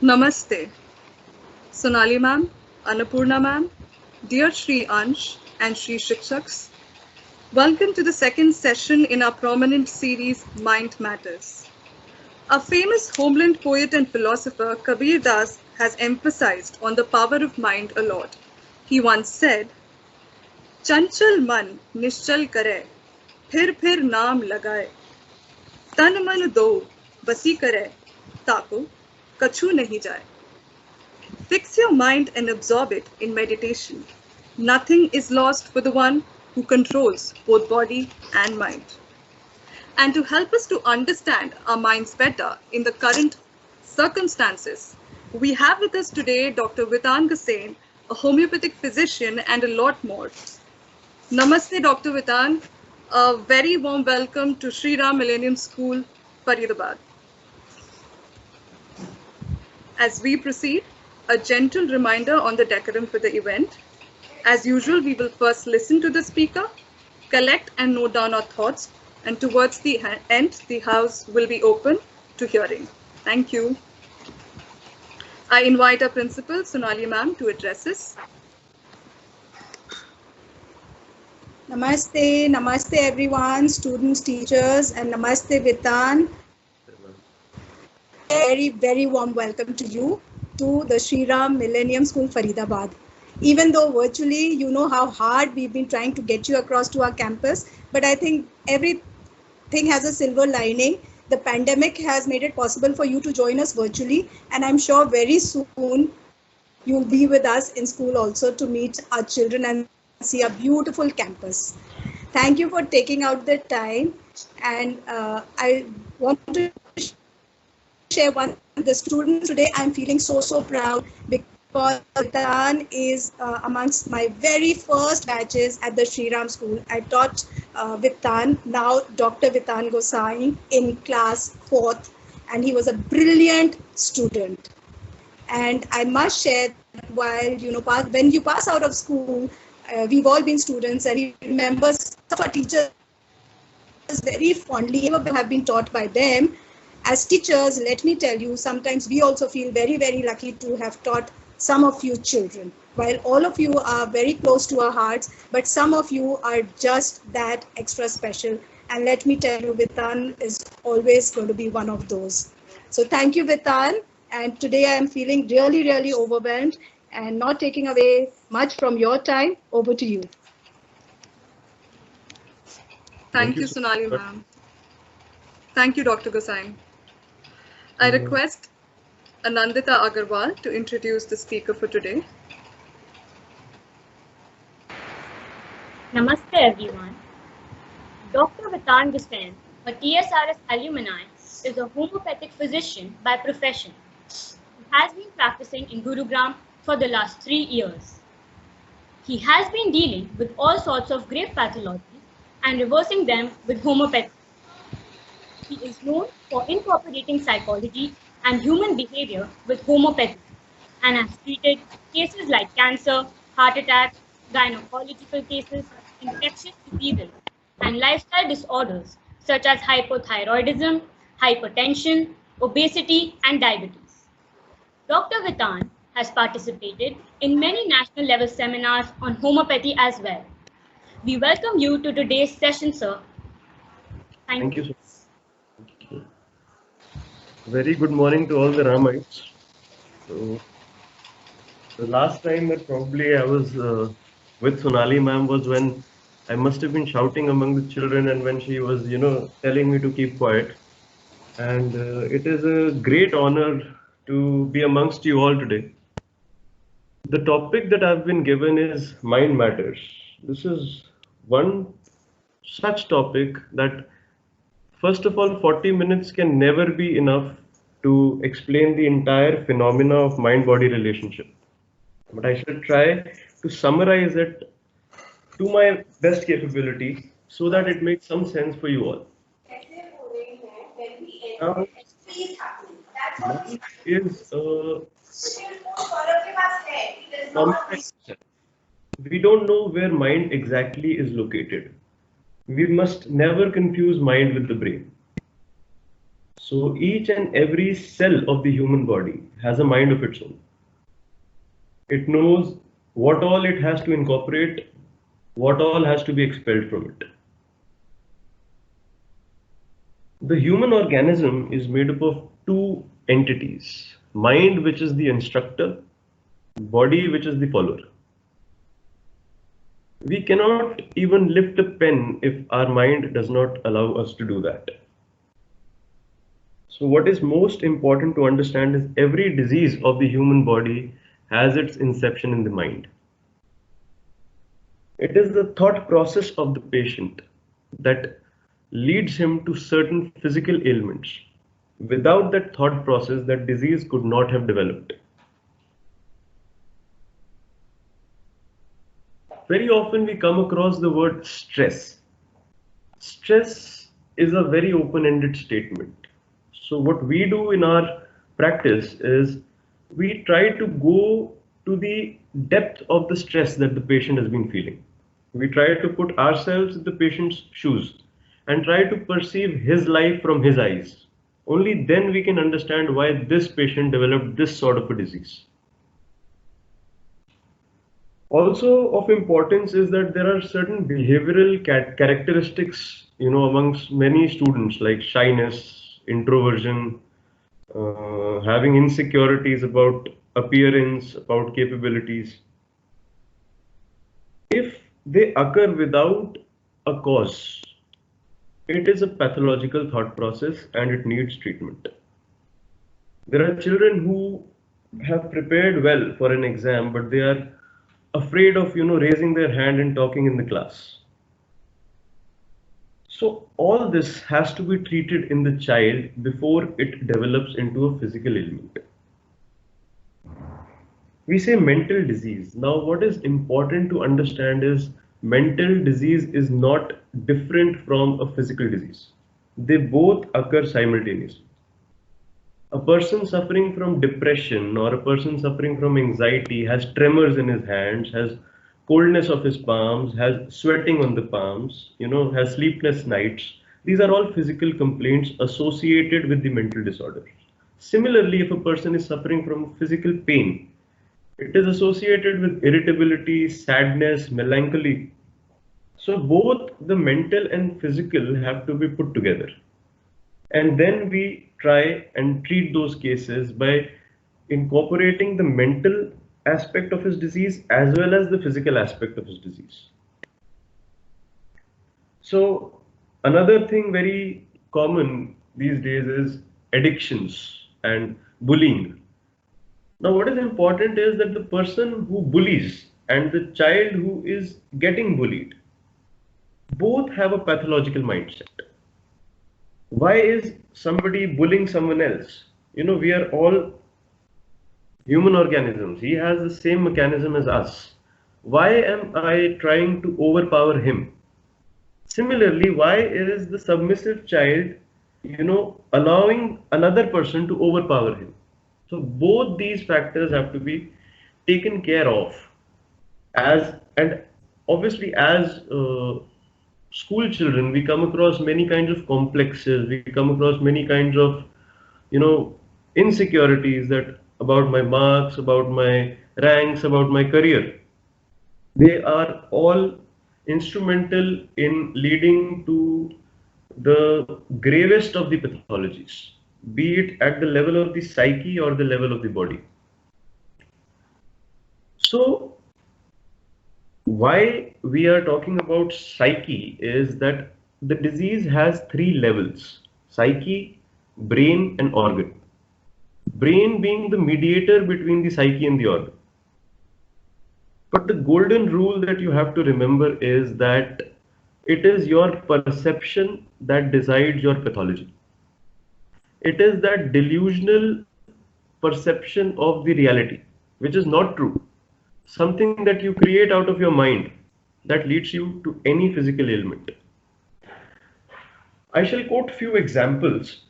Namaste, Sonali ma'am, Annapurna ma'am, dear Shri Ansh and Shri Shikshaks. Welcome to the second session in our prominent series Mind Matters. A famous homeland poet and philosopher Kabir Das has emphasized on the power of mind a lot. He once said, "Chanchal man nishchal kare, फिर नाम लगाए, तन मन दो बसी करे, ताको कछु नहीं जाए." Fix your mind and absorb it in meditation. Nothing is lost for the one who controls both body and mind. And to help us to understand our minds better in the current circumstances, we have with us today Dr. Vitan Gasain, a homeopathic physician, and a lot more. Namaste, Dr. Vitan. A very warm welcome to Sri Ram Millennium School, Faridabad. As we proceed, a gentle reminder on the decorum for the event. As usual, we will first listen to the speaker, collect and note down our thoughts, and towards the end, the house will be open to hearing. Thank you. I invite our principal, Sonali ma'am, to address us. Namaste, namaste everyone, students, teachers, and namaste Vitan. Very warm welcome to you to the Sri Ram Millennium School, Faridabad. Even though virtually, you know how hard we've been trying to get you across to our campus, but I think everything has a silver lining. The pandemic has made it possible for you to join us virtually, and I'm sure very soon you'll be with us in school also to meet our children and see a beautiful campus. Thank you for taking out the time, and I want to share one with the students today. I'm feeling so proud because Vitan is amongst my very first batches at the Sri Ram School. I taught Vitan, now Dr. Vitan Gasain, in class 4th, and he was a brilliant student. And I must share that while, when you pass out of school, we've all been students, and he remembers some of our teachers very fondly, have been taught by them. As teachers, let me tell you, sometimes we also feel very lucky to have taught some of you children. While all of you are very close to our hearts, but some of you are just that extra special. And let me tell you, Vitan is always going to be one of those. So thank you, Vitan. And today I am feeling really overwhelmed and not taking away much from your time. Over to you. Thank you, Sonali ma'am. Thank you, Dr. Gasain. I request Anandita Agarwal to introduce the speaker for today. Namaste everyone. Dr. Vitan Gasain, a TSRS alumni, is a homeopathic physician by profession. He has been practicing in Gurugram for the last 3 years. He has been dealing with all sorts of grave pathologies and reversing them with homeopathy. He is known for incorporating psychology and human behavior with homeopathy and has treated cases like cancer, heart attack, gynecological cases, infectious diseases, and lifestyle disorders such as hypothyroidism, hypertension, obesity, and diabetes. Dr. Vitan has participated in many national level seminars on homeopathy as well. We welcome you to today's session, sir. Thank you. Very good morning to all the Ramites. So, the last time that probably I was with Sonali ma'am was when I must have been shouting among the children, and when she was, telling me to keep quiet. And it is a great honor to be amongst you all today. The topic that I've been given is mind matters. This is one such topic that, first of all, 40 minutes can never be enough to explain the entire phenomena of mind-body relationship. But I shall try to summarize it to my best capability so that it makes some sense for you all. Now, mind is a complex concept. We don't know where mind exactly is located. We must never confuse mind with the brain. So each and every cell of the human body has a mind of its own. It knows what all it has to incorporate, what all has to be expelled from it. The human organism is made up of two entities: mind, which is the instructor, body, which is the follower. We cannot even lift a pen if our mind does not allow us to do that. So what is most important to understand is every disease of the human body has its inception in the mind. It is the thought process of the patient that leads him to certain physical ailments. Without that thought process, that disease could not have developed. Very often we come across the word stress. Stress is a very open-ended statement. So what we do in our practice is we try to go to the depth of the stress that the patient has been feeling. We try to put ourselves in the patient's shoes and try to perceive his life from his eyes. Only then we can understand why this patient developed this sort of a disease. Also of importance is that there are certain behavioral characteristics, amongst many students, like shyness, introversion, having insecurities about appearance, about capabilities. If they occur without a cause, it is a pathological thought process and it needs treatment. There are children who have prepared well for an exam, but they are afraid of raising their hand and talking in the class. So all this has to be treated in the child before it develops into a physical ailment. We say mental disease. Now what is important to understand is mental disease is not different from a physical disease. They both occur simultaneously. A person suffering from depression or a person suffering from anxiety has tremors in his hands, has coldness of his palms, has sweating on the palms, has sleepless nights. These are all physical complaints associated with the mental disorder. Similarly, if a person is suffering from physical pain, it is associated with irritability, sadness, melancholy. So both the mental and physical have to be put together. And then we try and treat those cases by incorporating the mental aspect of his disease as well as the physical aspect of his disease. So another thing very common these days is addictions and bullying. Now what is important is that the person who bullies and the child who is getting bullied both have a pathological mindset. Why is somebody bullying someone else? We are all human organisms. He has the same mechanism as us. Why am I trying to overpower him? Similarly, why is the submissive child, allowing another person to overpower him? So both these factors have to be taken care of and obviously as school children, we come across many kinds of complexes. We come across many kinds of, insecurities that about my marks, about my ranks, about my career. They are all instrumental in leading to the gravest of the pathologies, be it at the level of the psyche or the level of the body. So why we are talking about psyche is that the disease has three levels: psyche, brain, and organ. Brain being the mediator between the psyche and the organ. But the golden rule that you have to remember is that it is your perception that decides your pathology. It is that delusional perception of the reality, which is not true. Something that you create out of your mind that leads you to any physical ailment. I shall quote few examples.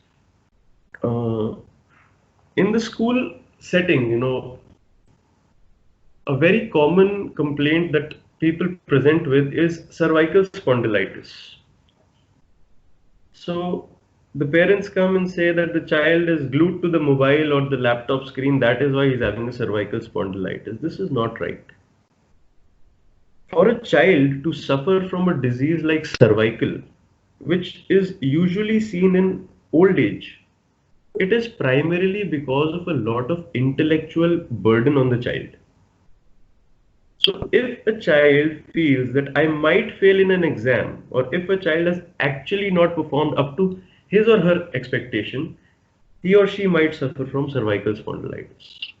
In the school setting, a very common complaint that people present with is cervical spondylitis. So the parents come and say that the child is glued to the mobile or the laptop screen, that is why he's having a cervical spondylitis. This is not right. For a child to suffer from a disease like cervical, which is usually seen in old age, it is primarily because of a lot of intellectual burden on the child. So if a child feels that I might fail in an exam, or if a child has actually not performed up to his or her expectation, he or she might suffer from cervical spondylitis.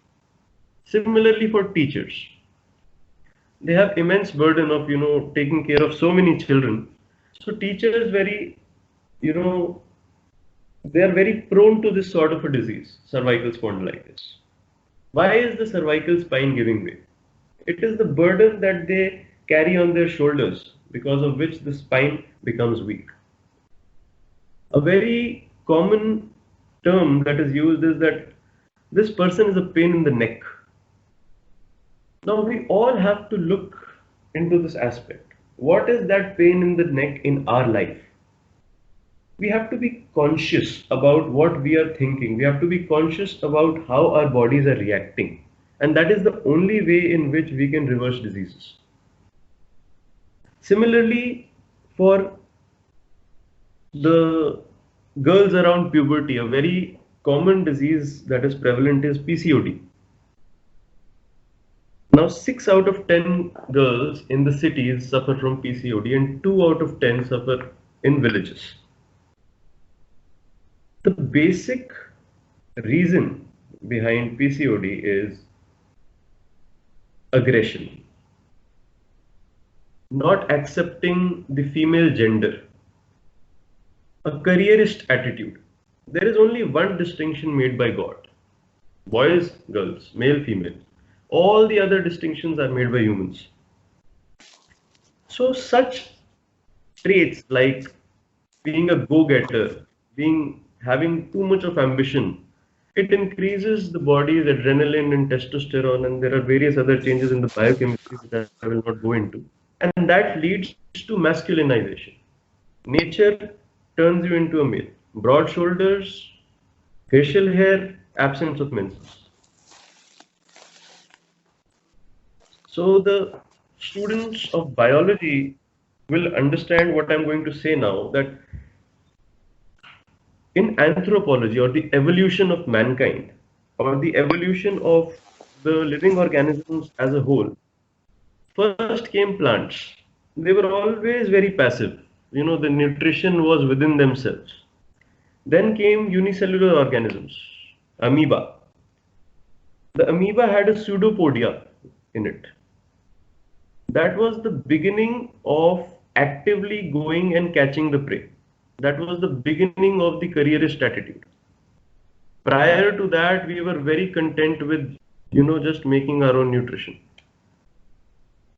Similarly for teachers, they have immense burden of, taking care of so many children. So teachers they are very prone to this sort of a disease, cervical spondylitis. Why is the cervical spine giving way? It is the burden that they carry on their shoulders, because of which the spine becomes weak. A very common term that is used is that this person is a pain in the neck. Now we all have to look into this aspect. What is that pain in the neck in our life? We have to be conscious about what we are thinking. We have to be conscious about how our bodies are reacting. And that is the only way in which we can reverse diseases. Similarly, for the girls around puberty, a very common disease that is prevalent is PCOD. Now, 6 out of 10 girls in the cities suffer from PCOD and 2 out of 10 suffer in villages. The basic reason behind PCOD is aggression, not accepting the female gender, a careerist attitude. There is only one distinction made by God: boys, girls, male, female. All the other distinctions are made by humans. So such traits like being a go-getter, having too much of ambition, it increases the body's adrenaline and testosterone, and there are various other changes in the biochemistry that I will not go into. And that leads to masculinization. Nature turns you into a male. Broad shoulders, facial hair, absence of menses. So the students of biology will understand what I'm going to say now, that in anthropology, or the evolution of mankind, or the evolution of the living organisms as a whole, first came plants. They were always very passive. The nutrition was within themselves. Then came unicellular organisms, amoeba. The amoeba had a pseudopodia in it. That was the beginning of actively going and catching the prey. That was the beginning of the careerist attitude. Prior to that, we were very content with, just making our own nutrition.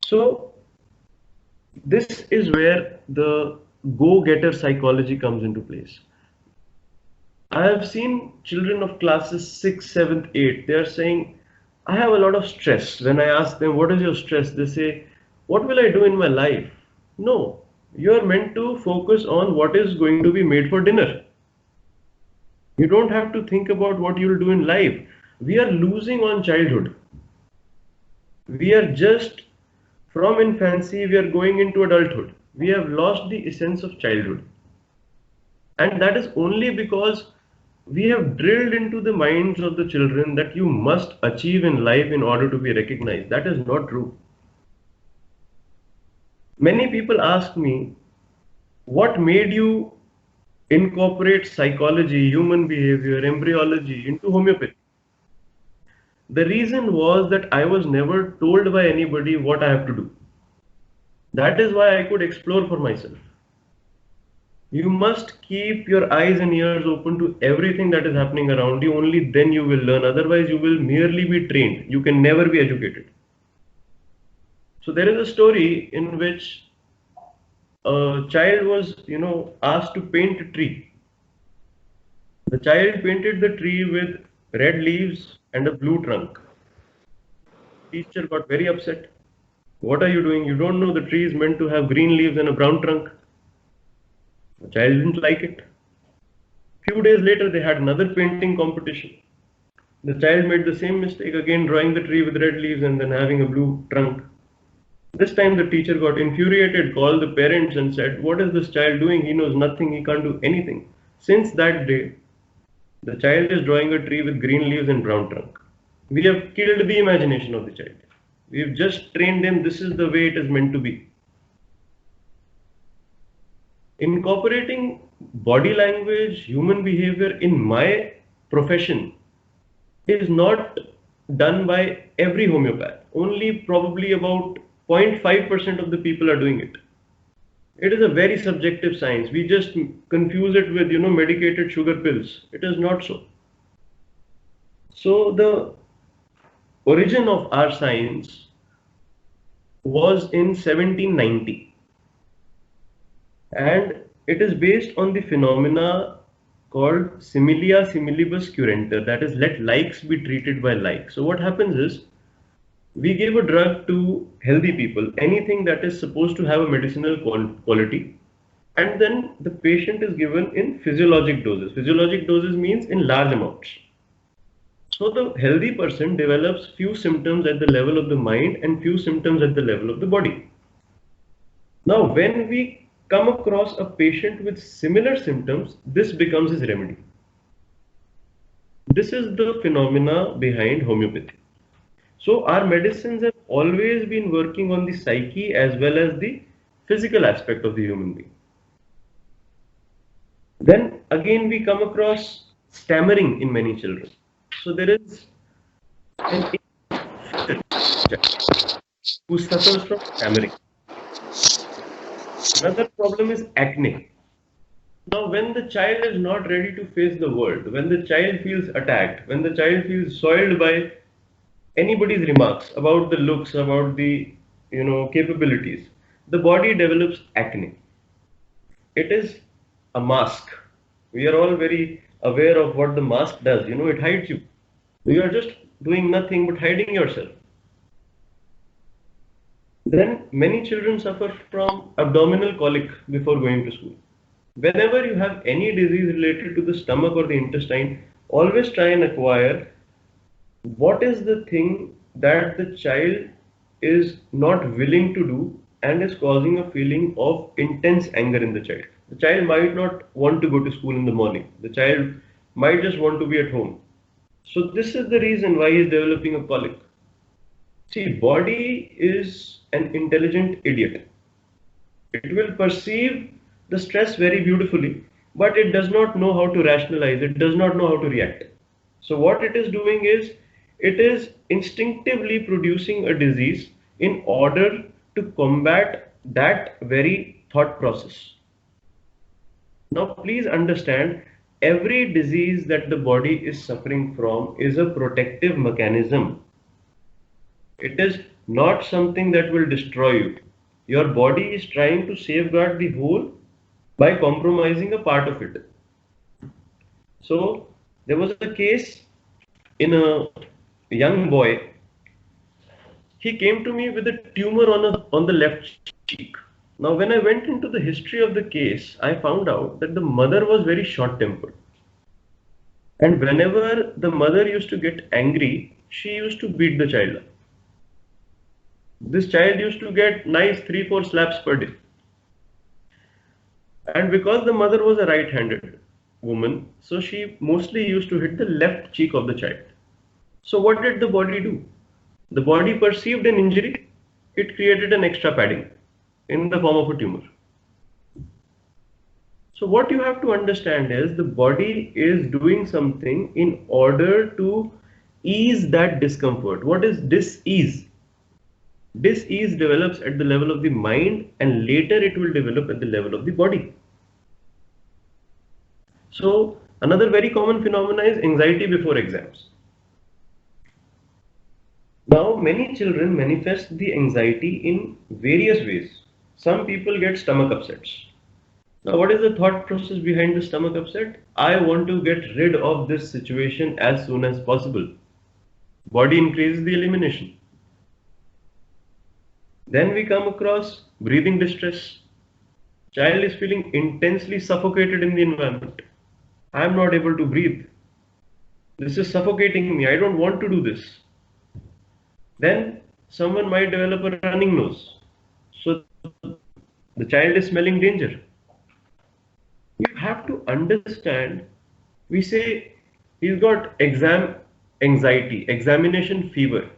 So this is where the go-getter psychology comes into place. I have seen children of classes 6th, 7th, 8th, they are saying, I have a lot of stress. When I ask them, what is your stress? They say, what will I do in my life? No, you are meant to focus on what is going to be made for dinner. You don't have to think about what you will do in life. We are losing on childhood. We are just, from infancy, we are going into adulthood. We have lost the essence of childhood. And that is only because we have drilled into the minds of the children that you must achieve in life in order to be recognized. That is not true. Many people ask me, what made you incorporate psychology, human behavior, embryology into homeopathy? The reason was that I was never told by anybody what I have to do. That is why I could explore for myself. You must keep your eyes and ears open to everything that is happening around you. Only then you will learn. Otherwise, you will merely be trained. You can never be educated. So there is a story in which a child was, asked to paint a tree. The child painted the tree with red leaves and a blue trunk. Teacher got very upset. What are you doing? You don't know the tree is meant to have green leaves and a brown trunk. The child didn't like it. Few days later, they had another painting competition. The child made the same mistake, again drawing the tree with red leaves and then having a blue trunk. This time the teacher got infuriated, called the parents and said, "What is this child doing? He knows nothing, he can't do anything." Since that day, the child is drawing a tree with green leaves and brown trunk. We have killed the imagination of the child. We've just trained him, this is the way it is meant to be. Incorporating body language, human behavior in my profession is not done by every homeopath. Only probably about 0.5% of the people are doing it. It is a very subjective science. We just confuse it with, medicated sugar pills. It is not so. So the origin of our science was in 1790. And it is based on the phenomena called similia similibus curenter, that is, let likes be treated by like. So what happens is, we give a drug to healthy people, anything that is supposed to have a medicinal quality, and then the patient is given in physiologic doses. Physiologic doses means in large amounts. So the healthy person develops few symptoms at the level of the mind and few symptoms at the level of the body. Now, when we come across a patient with similar symptoms, this becomes his remedy. This is the phenomena behind homeopathy. So our medicines have always been working on the psyche as well as the physical aspect of the human being. Then again we come across stammering in many children. So there is an who suffers from stammering. Another problem is acne. Now, when the child is not ready to face the world, when the child feels attacked, when the child feels soiled by anybody's remarks about the looks, about the capabilities, the body develops acne. It is a mask. We are all very aware of what the mask does. It hides you. You are just doing nothing but hiding yourself. Then many children suffer from abdominal colic before going to school. Whenever you have any disease related to the stomach or the intestine, always try and acquire what is the thing that the child is not willing to do and is causing a feeling of intense anger in the child. The child might not want to go to school in the morning. The child might just want to be at home. So this is the reason why he is developing a colic. See, body is an intelligent idiot. It will perceive the stress very beautifully, but it does not know how to rationalize. It does not know how to react. So what it is doing is, it is instinctively producing a disease in order to combat that very thought process. Now, please understand, every disease that the body is suffering from is a protective mechanism. It is not something that will destroy you. Your body is trying to safeguard the whole by compromising a part of it. So there was a case in a young boy. He came to me with a tumor on the left cheek. Now, when I went into the history of the case, I found out that the mother was very short-tempered. And whenever the mother used to get angry, she used to beat the child up. This child used to get nice 3-4 slaps per day. And because the mother was a right-handed woman, so she mostly used to hit the left cheek of the child. So what did the body do? The body perceived an injury, it created an extra padding in the form of a tumor. So what you have to understand is, the body is doing something in order to ease that discomfort. What is dis-ease? Dis-ease develops at the level of the mind, and later it will develop at the level of the body. So another very common phenomenon is anxiety before exams. Now, many children manifest the anxiety in various ways. Some people get stomach upsets. Now, what is the thought process behind the stomach upset? I want to get rid of this situation as soon as possible. Body increases the elimination. Then we come across breathing distress. Child is feeling intensely suffocated in the environment. I'm not able to breathe. This is suffocating me. I don't want to do this. Then someone might develop a running nose. So the child is smelling danger. You have to understand, we say he's got exam anxiety, examination fever.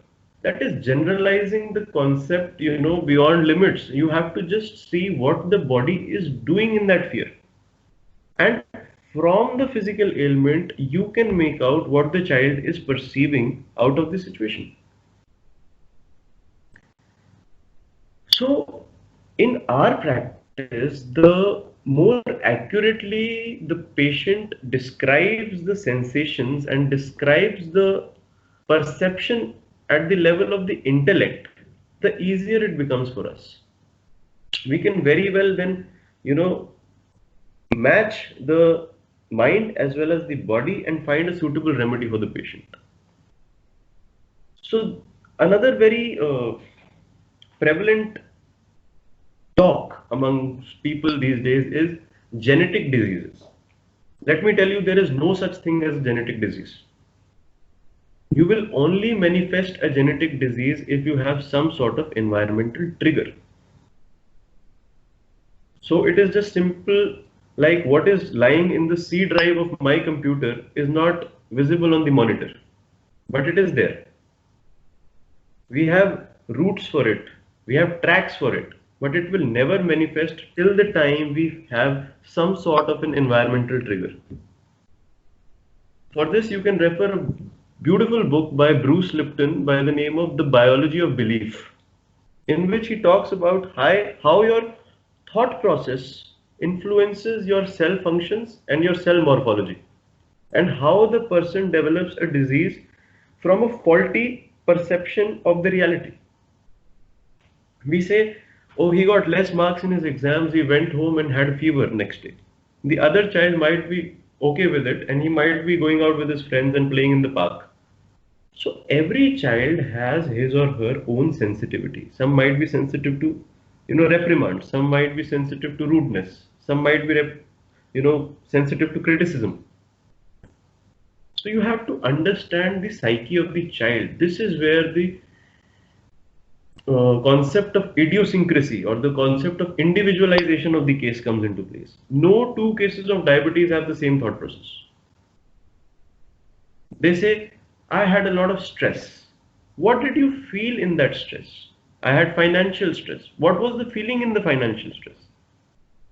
That is generalizing the concept, beyond limits. You have to just see what the body is doing in that fear. And from the physical ailment, you can make out what the child is perceiving out of the situation. So, in our practice, the more accurately the patient describes the sensations and describes the perception at the level of the intellect, the easier it becomes for us. We can very well then, match the mind as well as the body and find a suitable remedy for the patient. So another very prevalent talk among people these days is genetic diseases. Let me tell you, there is no such thing as genetic disease. You will only manifest a genetic disease if you have some sort of environmental trigger. So it is just simple, like what is lying in the C drive of my computer is not visible on the monitor, but it is there. We have routes for it, we have tracks for it, but it will never manifest till the time we have some sort of an environmental trigger. For this, you can refer a beautiful book by Bruce Lipton by the name of The Biology of Belief, in which he talks about how your thought process influences your cell functions and your cell morphology, and how the person develops a disease from a faulty perception of the reality. We say, oh, he got less marks in his exams, he went home and had a fever next day. The other child might be okay with it and he might be going out with his friends and playing in the park. So every child has his or her own sensitivity. Some might be sensitive to, reprimand. Some might be sensitive to rudeness. Some might be, sensitive to criticism. So you have to understand the psyche of the child. This is where the concept of idiosyncrasy or the concept of individualization of the case comes into place. No two cases of diabetes have the same thought process. They say, I had a lot of stress. What did you feel in that stress? I had financial stress. What was the feeling in the financial stress?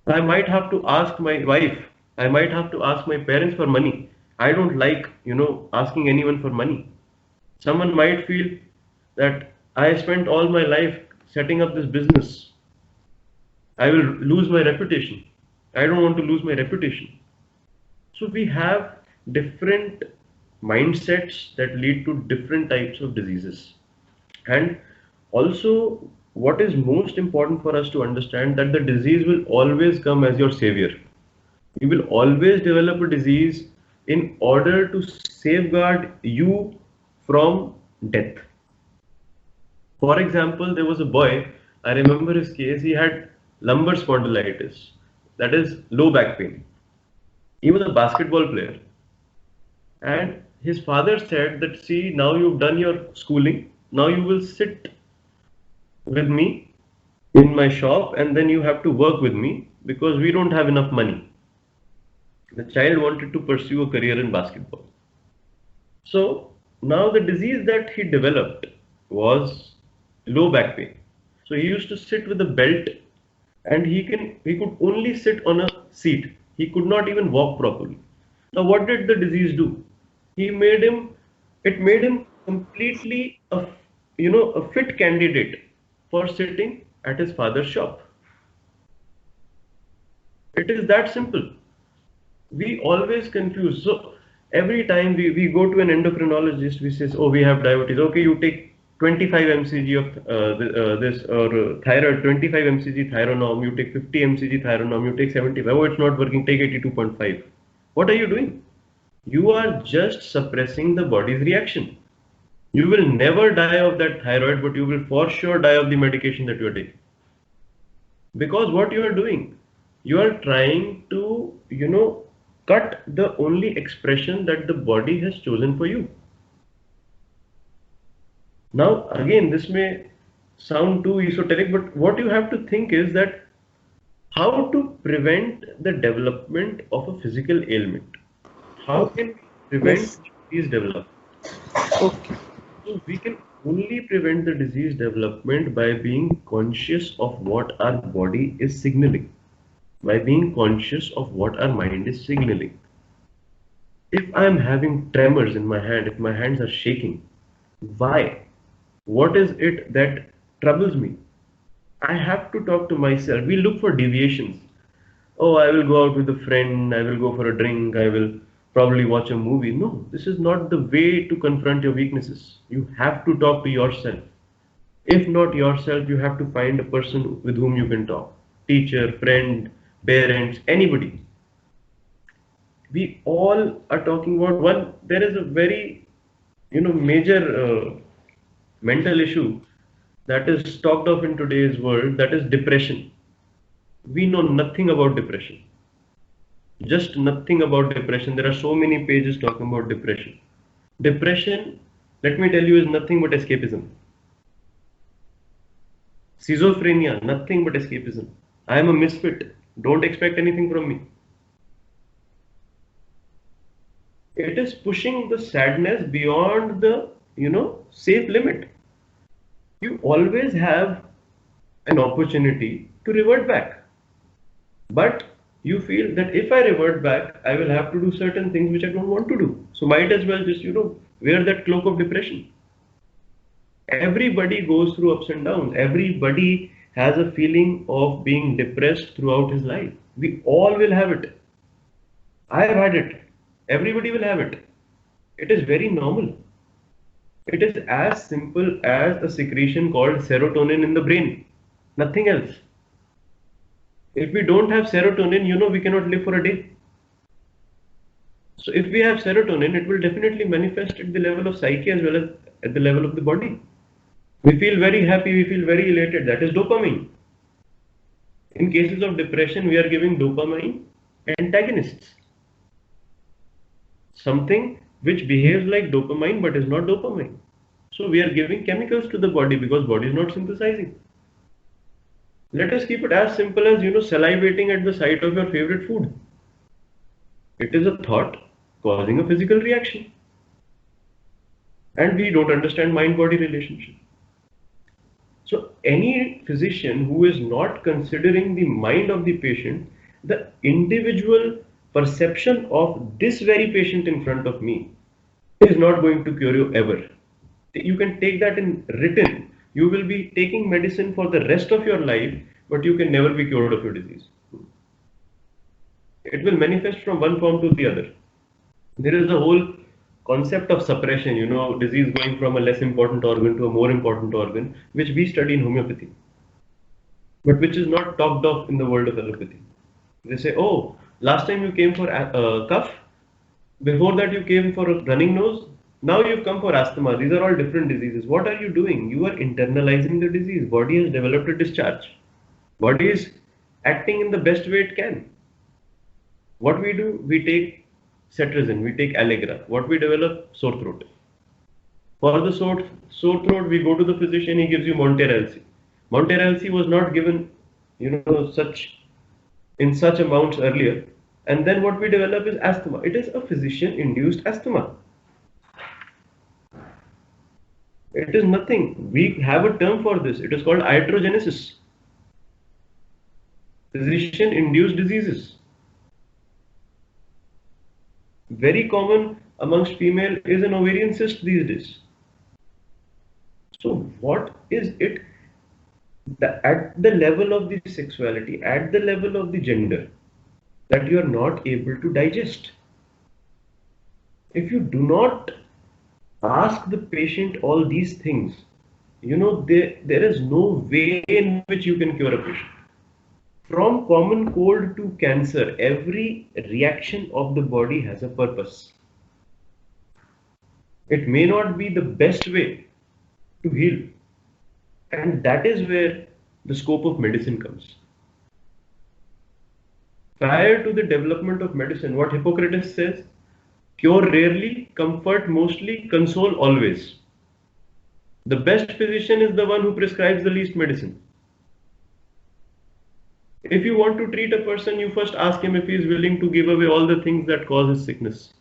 I might have to ask my wife. I might have to ask my parents for money. I don't like, asking anyone for money. Someone might feel that I spent all my life setting up this business. I will lose my reputation. I don't want to lose my reputation. So we have different mindsets that lead to different types of diseases. And also, what is most important for us to understand, that the disease will always come as your savior. You will always develop a disease in order to safeguard you from death. For example, there was a boy, I remember his case, he had lumbar spondylitis, that is low back pain. He was a basketball player. And his father said that, see, now you've done your schooling, now you will sit with me in my shop and then you have to work with me because we don't have enough money. The child wanted to pursue a career in basketball. So now the disease that he developed was low back pain. So he used to sit with a belt and he could only sit on a seat. He could not even walk properly. Now what did the disease do? It made him completely a fit candidate for sitting at his father's shop. It is that simple. We always confuse. So every time we go to an endocrinologist, we say, oh, we have diabetes. Okay, you take 25 mcg of this or thyroid, 25 mcg Thyronorm, you take 50 mcg Thyronorm, you take 75. Oh, it's not working, take 82.5. What are you doing? You are just suppressing the body's reaction. You will never die of that thyroid, but you will for sure die of the medication that you are taking. Because what you are doing, you are trying to, cut the only expression that the body has chosen for you. Now, again, this may sound too esoteric, but what you have to think is that how to prevent the development of a physical ailment. How can we prevent disease development? Okay. So we can only prevent the disease development by being conscious of what our body is signaling, by being conscious of what our mind is signaling. If I am having tremors in my hand, if my hands are shaking, why? What is it that troubles me? I have to talk to myself. We look for deviations. Oh, I will go out with a friend, I will go for a drink, I will probably watch a movie. No, this is not the way to confront your weaknesses. You have to talk to yourself. If not yourself, you have to find a person with whom you can talk. Teacher, friend, parents, anybody. We all are talking about one, there is a very, major mental issue that is talked of in today's world, that is depression. We know nothing about depression. Just nothing about depression. There are so many pages talking about depression. Depression, let me tell you, is nothing but escapism. Schizophrenia, nothing but escapism. I am a misfit. Don't expect anything from me. It is pushing the sadness beyond the, safe limit. You always have an opportunity to revert back. But you feel that if I revert back, I will have to do certain things which I don't want to do. So might as well just, wear that cloak of depression. Everybody goes through ups and downs. Everybody has a feeling of being depressed throughout his life. We all will have it. I have had it. Everybody will have it. It is very normal. It is as simple as a secretion called serotonin in the brain. Nothing else. If we don't have serotonin, we cannot live for a day. So if we have serotonin, it will definitely manifest at the level of psyche as well as at the level of the body. We feel very happy, we feel very elated. That is dopamine. In cases of depression, we are giving dopamine antagonists. Something which behaves like dopamine but is not dopamine. So we are giving chemicals to the body because body is not synthesizing. Let us keep it as simple as, salivating at the sight of your favorite food. It is a thought causing a physical reaction. And we don't understand mind-body relationship. So any physician who is not considering the mind of the patient, the individual perception of this very patient in front of me is not going to cure you ever. You can take that in written. You will be taking medicine for the rest of your life, but you can never be cured of your disease. It will manifest from one form to the other. There is a whole concept of suppression, disease going from a less important organ to a more important organ, which we study in homeopathy, but which is not talked of in the world of allopathy. They say, oh, last time you came for cough, before that you came for a running nose, now you've come for asthma. These are all different diseases. What are you doing? You are internalizing the disease. Body has developed a discharge. Body is acting in the best way it can. What we do, we take cetirizine, we take Allegra. What we develop, sore throat. For the sore throat, we go to the physician, he gives you Monterelci. Monterelci was not given, in such amounts earlier. And then what we develop is asthma. It is a physician-induced asthma. It is nothing. We have a term for this. It is called iatrogenesis. Physician-induced diseases. Very common amongst female is an ovarian cyst these days. So what is it that at the level of the sexuality, at the level of the gender, that you are not able to digest? If you do not ask the patient all these things, there is no way in which you can cure a patient. From common cold to cancer, every reaction of the body has a purpose. It may not be the best way to heal. And that is where the scope of medicine comes. Prior to the development of medicine, what Hippocrates says, cure rarely, comfort mostly, console always. The best physician is the one who prescribes the least medicine. If you want to treat a person, you first ask him if he is willing to give away all the things that cause his sickness.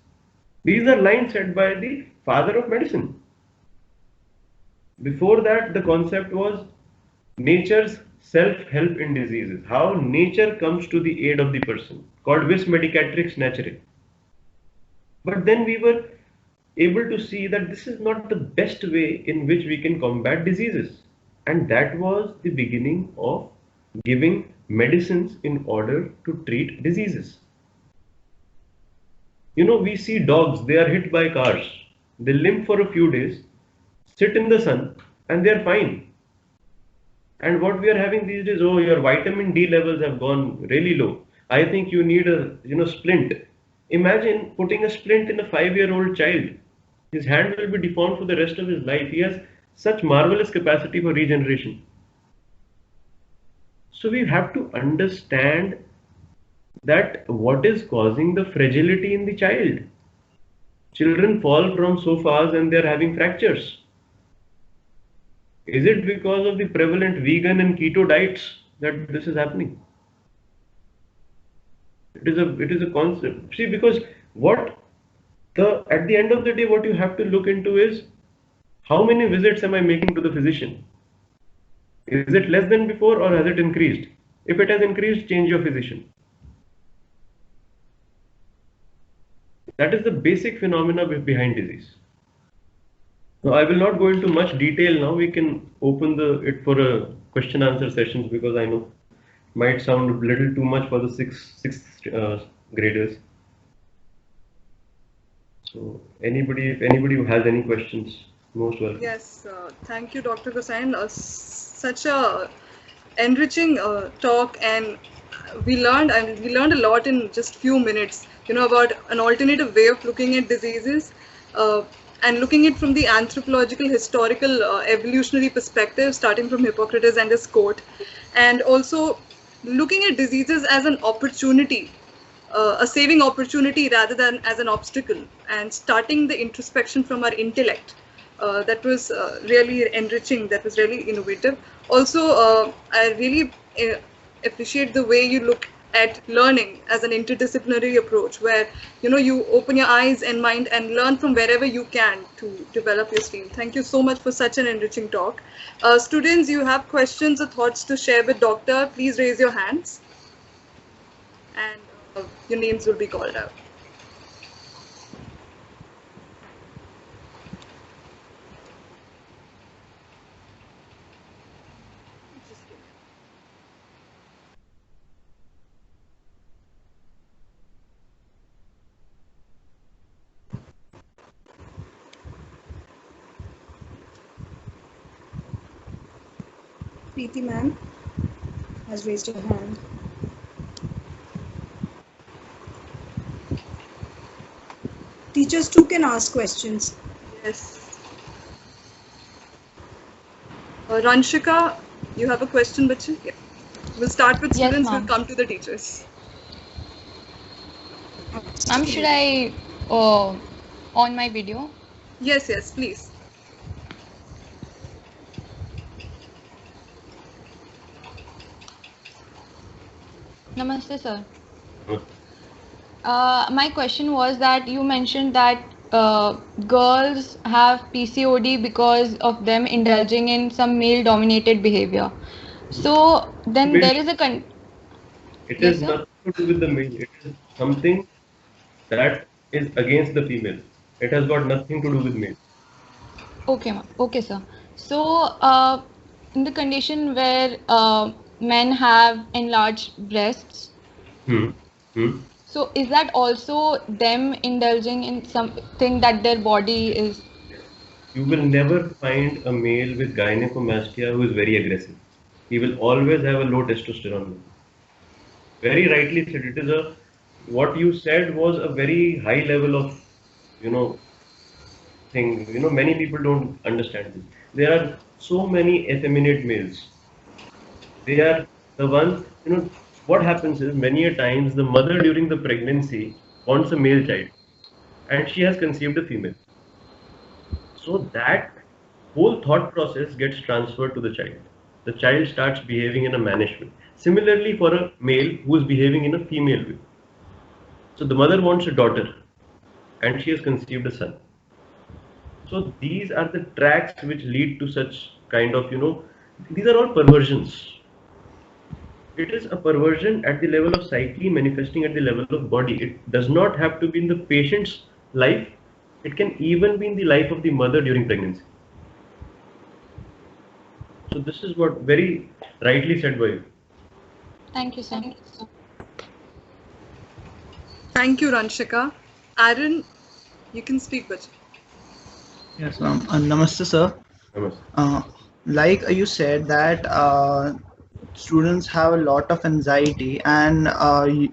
These are lines said by the father of medicine. Before that, the concept was nature's self-help in diseases, how nature comes to the aid of the person, called vis medicatrix naturae. But then we were able to see that this is not the best way in which we can combat diseases. And that was the beginning of giving medicines in order to treat diseases. You know, we see dogs, they are hit by cars, they limp for a few days, sit in the sun, and they are fine. And what we are having these days, oh, your vitamin D levels have gone really low. I think you need a splint. Imagine putting a splint in a 5-year-old child. His hand will be deformed for the rest of his life. He has such marvelous capacity for regeneration. So we have to understand that what is causing the fragility in the child. Children fall from sofas and they are having fractures. Is it because of the prevalent vegan and keto diets that this is happening? It is a concept. See, because at the end of the day, what you have to look into is how many visits am I making to the physician? Is it less than before or has it increased? If it has increased, change your physician. That is the basic phenomena behind disease. Now, I will not go into much detail now. We can open it for a question answer sessions, because I know it might sound a little too much for the sixth graders. So if anybody who has any questions, most welcome. Yes, thank you, Dr. Gosain. Such a enriching talk, and we learned a lot in just few minutes. About an alternative way of looking at diseases, and looking at from the anthropological, historical, evolutionary perspective, starting from Hippocrates and his quote, and also looking at diseases as an opportunity, a saving opportunity rather than as an obstacle, and starting the introspection from our intellect. That was really enriching. That was really innovative. Also, I really appreciate the way you look at learning as an interdisciplinary approach, where you open your eyes and mind and learn from wherever you can to develop your stream. Thank you so much for such an enriching talk. Students, you have questions or thoughts to share with Doctor, please raise your hands and your names will be called out. Preeti ma'am has raised her hand. Teachers too can ask questions. Yes. Ranshika, you have a question, Bachi? Yeah. We'll start with students, Yes, we'll come to the teachers. Ma'am, should I on my video? Yes, please. Namaste, sir. My question was that you mentioned that girls have PCOD because of them indulging in some male-dominated behavior. So then there is a It Yes, is sir? nothing to do with the male. It is something that is against the female. It has got nothing to do with male. Okay, ma'am. Okay, sir. So in the condition where men have enlarged breasts, so is that also them indulging in something that their body is? You will never find a male with gynecomastia who is very aggressive. He will always have a low testosterone level. Very rightly said. It is what you said was a very high level of, thing. Many people don't understand this. There are so many effeminate males. They are the ones, what happens is many a times the mother during the pregnancy wants a male child and she has conceived a female. So that whole thought process gets transferred to the child. The child starts behaving in a mannish way. Similarly, for a male who is behaving in a female way. So the mother wants a daughter and she has conceived a son. So these are the tracks which lead to such kind of, these are all perversions. It is a perversion at the level of psyche manifesting at the level of body. It does not have to be in the patient's life. It can even be in the life of the mother during pregnancy. So this is what very rightly said by you. Thank you, sir. Thank you, Ranshika. Aaron, you can speak, Bachcha. Yes, ma'am. Namaste, sir. Namaste. Like you said that students have a lot of anxiety, and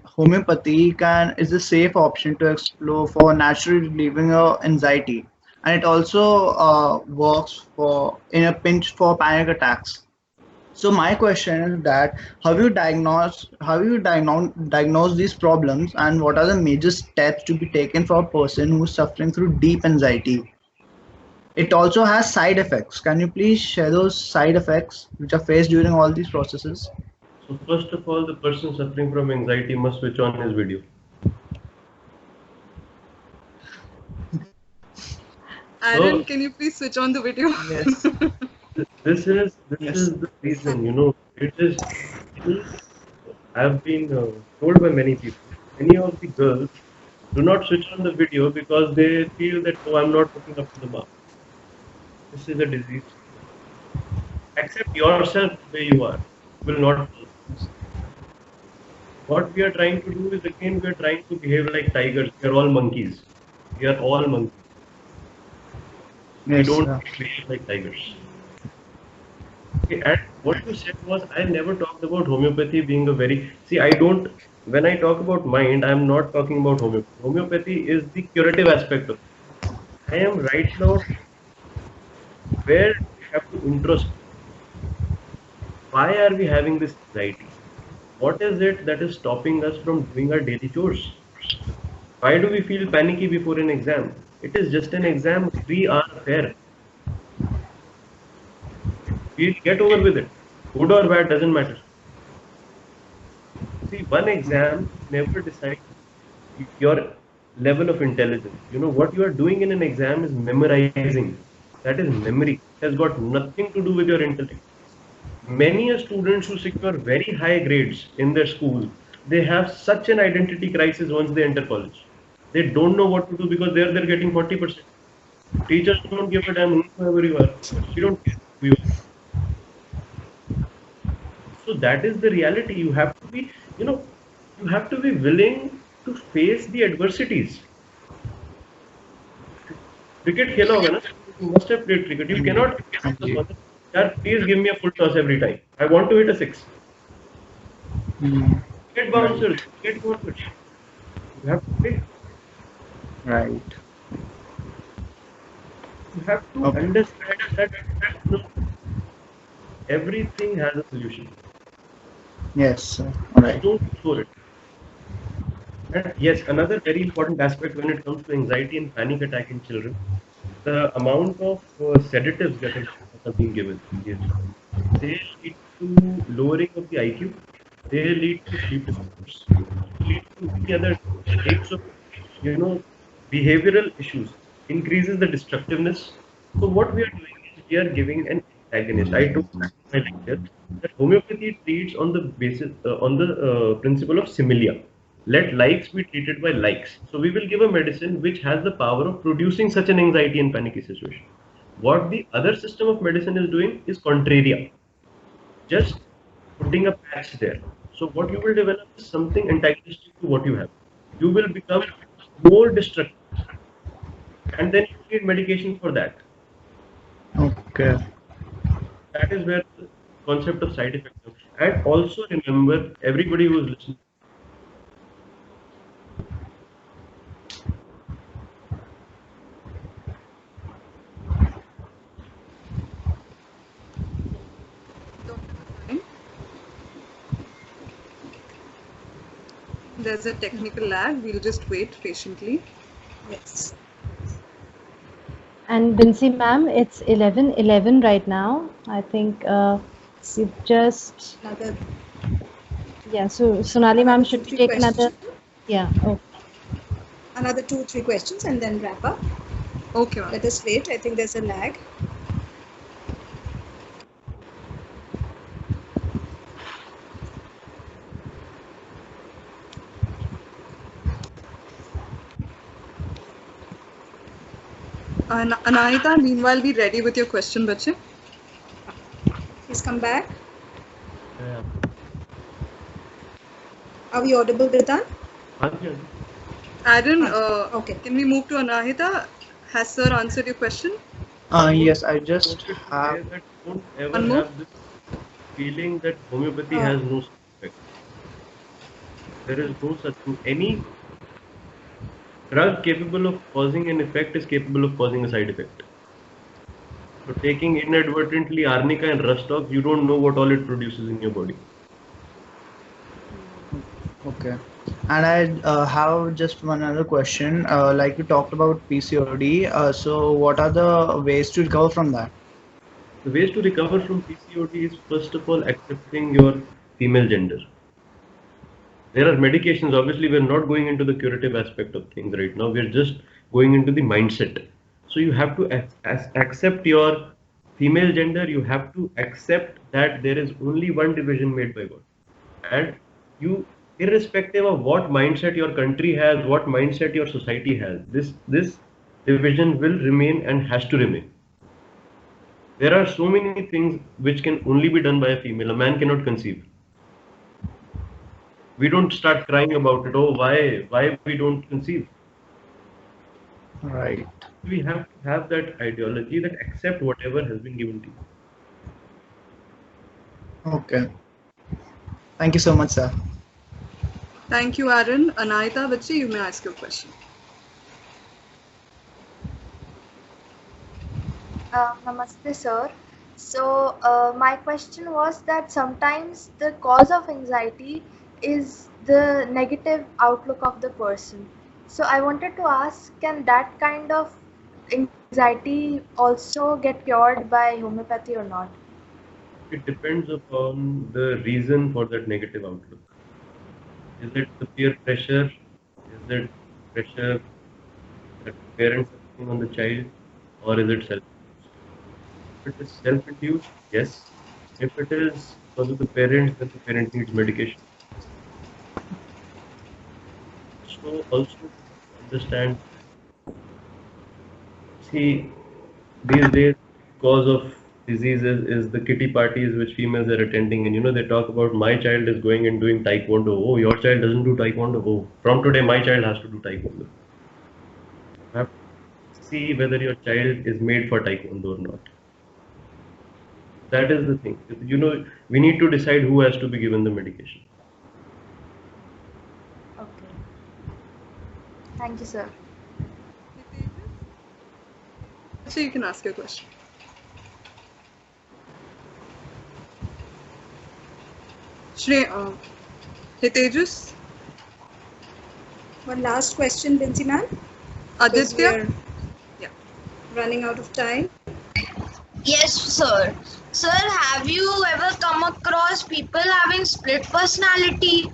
homeopathy is a safe option to explore for naturally relieving anxiety, and it also works for in a pinch for panic attacks. So my question is that how you diagnose these problems, and what are the major steps to be taken for a person who is suffering through deep anxiety? It also has side effects. Can you please share those side effects which are faced during all these processes? So first of all, the person suffering from anxiety must switch on his video. Aaron, can you please switch on the video? Yes. This is Yes. the reason, it is. I've been told by many people. Many of the girls do not switch on the video because they feel that, oh, I'm not looking up to the mark. This is a disease. Accept yourself the way you are. You will not. What we are trying to do is, again, we are trying to behave like tigers. We are all monkeys. We are all monkeys. We Yes, don't sir. behave like tigers. Okay, and what you said was, I never talked about homeopathy being a very. See, I don't. When I talk about mind, I'm not talking about homeopathy. Homeopathy is the curative aspect of it. I am right now where we have to introspect. Why are we having this anxiety? What is it that is stopping us from doing our daily chores? Why do we feel panicky before an exam? It is just an exam. We are fair. We'll get over with it. Good or bad doesn't matter. See, one exam never decides your level of intelligence. What you are doing in an exam is memorizing. That is memory. It has got nothing to do with your intellect. Many students who secure very high grades in their school, they have such an identity crisis once they enter college. They don't know what to do because they're getting 40%. Teachers don't give a damn whoever you are. You don't care who you are. So that is the reality. You have to be, willing to face the adversities. Cricket खेला होगा ना? You must have played cricket. You cannot. Sir, please give me a full toss every time. I want to hit a six. Get bouncers, get bouncers. You have to play. Right. You have to understand that everything has a solution. Yes, sir. All right. Don't ignore it. And yes, another very important aspect when it comes to anxiety and panic attack in children, the amount of sedatives that are being given. They lead to lowering of the IQ. They lead to sleep disorders. They lead to many other types of, behavioral issues. Increases the destructiveness. So what we are doing is we are giving an antagonist. I told in my lecture that homeopathy treats on the basis on the principle of similia. Let likes be treated by likes. So we will give a medicine which has the power of producing such an anxiety and panicky situation. What the other system of medicine is doing is contraria, just putting a patch there. So what you will develop is something antagonistic to what you have. You will become more destructive, and then you need medication for that. Okay. That is where the concept of side effect comes. And also remember, everybody who is listening, there's a technical lag. We'll just wait patiently. Yes. And Binsi ma'am, it's 11:11 right now. I think you've just Another so Sonali ma'am should two, three take another questions. Another 2-3 questions and then wrap up. Okay, ma'am. Let us wait. I think there's a lag. Anahita, meanwhile, be ready with your question, bache. Please come back. Yeah. Are we audible, Vedant? Aaron, Okay. can we move to Anahita? Has sir answered your question? Yes, I just have. Don't ever One more? have this feeling that homeopathy has no side effect. There is no such thing. Any drug capable of causing an effect is capable of causing a side effect. So taking inadvertently arnica and rustox, you don't know what all it produces in your body. Okay. And I have just one other question. Like you talked about PCOD, so what are the ways to recover from that? The ways to recover from PCOD is first of all accepting your female gender. There are medications, obviously we're not going into the curative aspect of things right now, we're just going into the mindset. So you have to accept your female gender, you have to accept that there is only one division made by God. And you, irrespective of what mindset your country has, what mindset your society has, this division will remain and has to remain. There are so many things which can only be done by a female. A man cannot conceive. We don't start crying about it. Oh, why we don't conceive? Right. We have to have that ideology that accept whatever has been given to you. Okay. Thank you so much, sir. Thank you, Aaron. Anahita, bache, you may ask your question. Namaste, sir. So my question was that sometimes the cause of anxiety is the negative outlook of the person. So I wanted to ask, can that kind of anxiety also get cured by homeopathy or not? It depends upon the reason for that negative outlook. Is it the peer pressure? Is it pressure that parents are putting on the child? Or is it self-induced? If it is self-induced, yes. If it is because of the parents, then the parent needs medication. So also understand, see, these days cause of diseases is the kitty parties which females are attending, and they talk about my child is going and doing taekwondo. Oh, your child doesn't do taekwondo. Oh, from today my child has to do taekwondo. You have to see whether your child is made for taekwondo or not. That is the thing. We need to decide who has to be given the medication. Okay. Thank you, sir. So you can ask your question. Hitejus? One last question, Binsi ma'am. Aditya? Yeah. Running out of time. Yes, sir. Sir, have you ever come across people having split personality?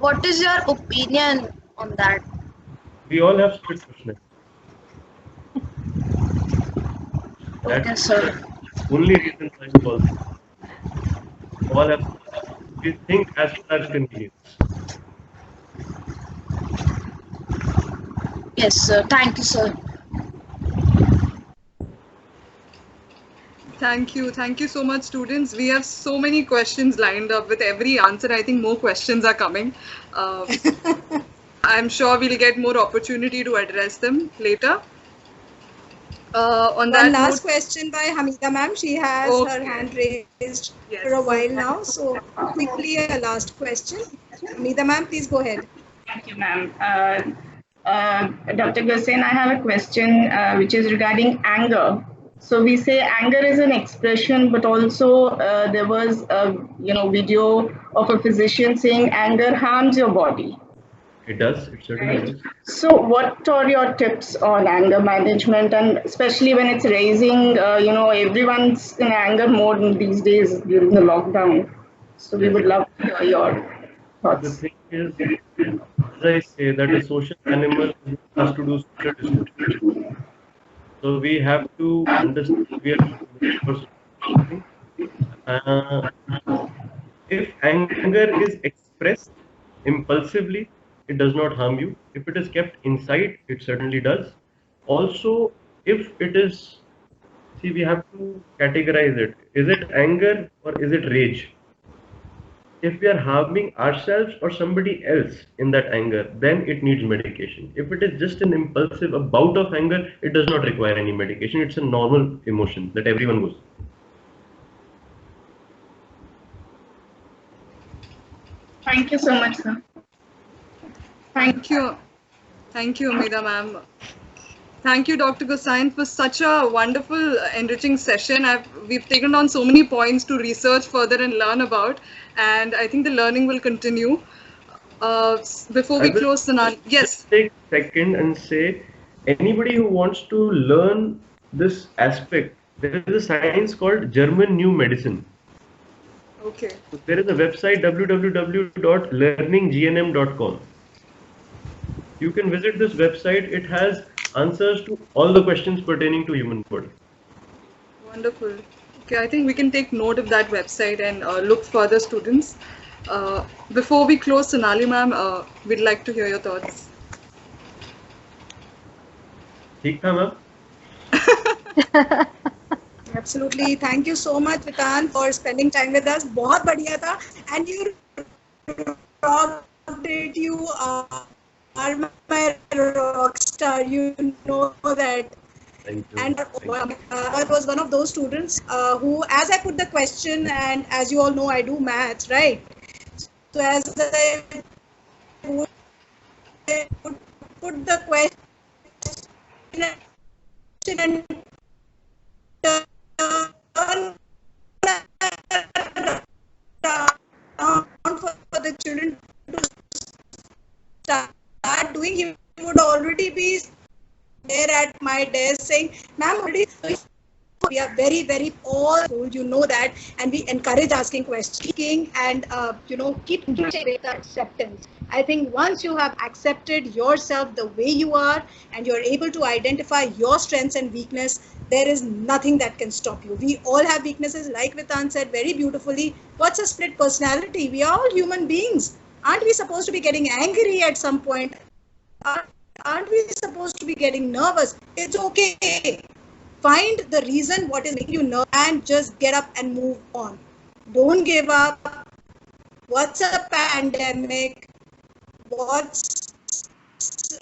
What is your opinion on that? We all have split personality. Okay, sir. Only reason why all have. We think as per our convenience. Yes, sir. Thank you, sir. Thank you. Thank you so much, students. We have so many questions lined up. With every answer, I think more questions are coming. I'm sure we'll get more opportunity to address them later. On that One last note, question by Hamida ma'am. She has her hand raised for a while now. So quickly, a last question. Hamida ma'am, please go ahead. Thank you, ma'am. Dr. Gursen, I have a question which is regarding anger. So we say anger is an expression, but also there was a video of a physician saying anger harms your body. It does. It certainly does. So, what are your tips on anger management, and especially when it's raising? Everyone's in anger mode these days during the lockdown. So, we would love to hear your The thoughts. thing is, as I say, that a social animal has to do social discourse. So we have to understand we are if anger is expressed impulsively, it does not harm you. If it is kept inside, it certainly does. Also, if it is, see, we have to categorize it. Is it anger or is it rage? If we are harming ourselves or somebody else in that anger, then it needs medication. If it is just an impulsive, a bout of anger, it does not require any medication. It's a normal emotion that everyone goes through. Thank you so much, sir. Thank you. Thank you, Amida ma'am. Thank you, Dr. Gosain, for such a wonderful, enriching session. We've taken on so many points to research further and learn about, and I think the learning will continue. Before we close, Sonali, yes. Take a second and say, anybody who wants to learn this aspect, there is a science called German New Medicine. Okay. So there is a website www.learninggnm.com. You can visit this website. It has answers to all the questions pertaining to human body. Wonderful. Okay, I think we can take note of that website and look further, students. Before we close, Sonali ma'am, we'd like to hear your thoughts. ठीक था ma'am? Absolutely. Thank you so much, Vitan, for spending time with us. बहुत बढ़िया था. And you rocked it. You are my rock star. You know that. Thank you. And I was one of those students who, as I put the question, and as you all know, I do maths, right? So as I put the question and turn around for the children to start doing, he would already be there at my desk saying, ma'am, already we are very, very all, you know that, and we encourage asking questions and, keep with acceptance. I think once you have accepted yourself the way you are and you're able to identify your strengths and weakness, there is nothing that can stop you. We all have weaknesses, like Vitan said very beautifully. What's a split personality? We are all human beings. Aren't we supposed to be getting angry at some point? Aren't we supposed to be getting nervous? It's okay. Find the reason what is making you nervous and just get up and move on. Don't give up. What's a pandemic? What's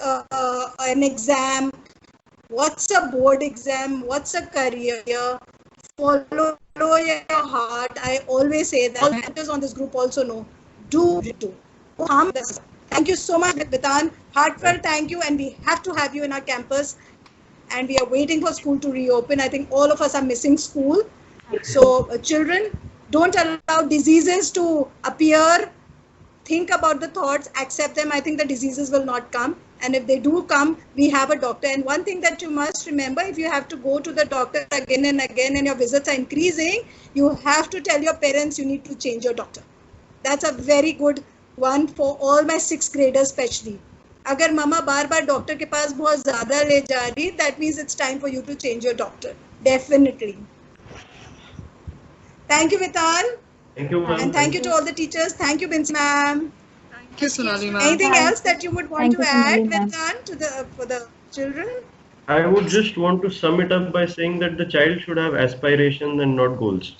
an exam? What's a board exam? What's a career? Follow your heart. I always say that. All mentors on this group also know. Do. Thank you so much, Vitan. Heartfelt thank you, and we have to have you in our campus. And we are waiting for school to reopen. I think all of us are missing school. So children, don't allow diseases to appear. Think about the thoughts, accept them. I think the diseases will not come. And if they do come, we have a doctor. And one thing that you must remember, if you have to go to the doctor again and again and your visits are increasing, you have to tell your parents you need to change your doctor. That's a very good one for all my 6th graders especially. अगर मामा बार-बार doctor के पास बहुत ज़्यादा ले जा रही, that means it's time for you to change your doctor. Definitely. Thank you, Vitan. Thank you, ma'am. And thank you to all the teachers. Thank you, Binsi ma'am. Thank you, Sonali ma'am. Anything else that you would want to add, Sonali ma'am. Vitan, for the children? I would just want to sum it up by saying that the child should have aspirations and not goals.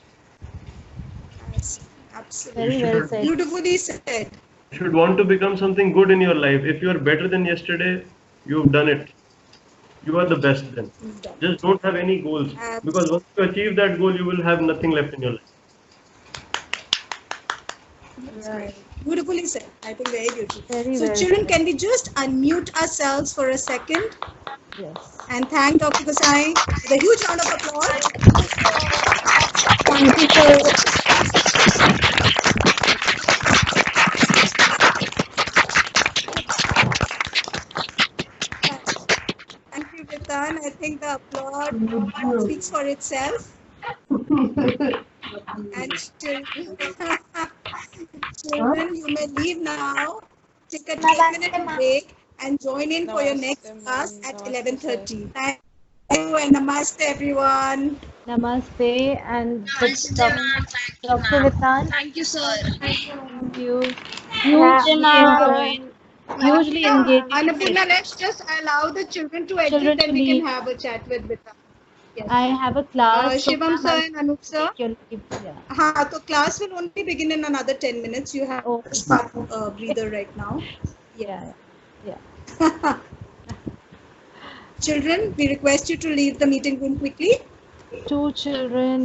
Absolutely. Very well said. Beautifully said. You should want to become something good in your life. If you are better than yesterday, you've done it. You are the best then. Just don't have any goals. Because once you achieve that goal, you will have nothing left in your life. Right. Beautifully said. I think very beautiful. Very So well children, said. can we just unmute ourselves for a second Yes. and thank Dr. Gosai with a huge round of applause. Thank you, sir. speaks for itself. And children, you may leave now. Take a 10-minute break and join in for your next class at 11:30. Thank you and namaste everyone. Namaste and Namaste, ma'am. Thank you, Dr. ma'am. Vitan. Thank you, sir. Thank you. Namaste, Usually engaging. Annapurna, let's just allow the children to exit, Children then to we leave. can have a chat with Vita. Yes. I have a class. so Shivam sir and Anup sir. take your leave. Yeah. So class will only begin in another 10 minutes. You have Oh. to start breather right now. Yeah. Children, we request you to leave the meeting room quickly. 2 children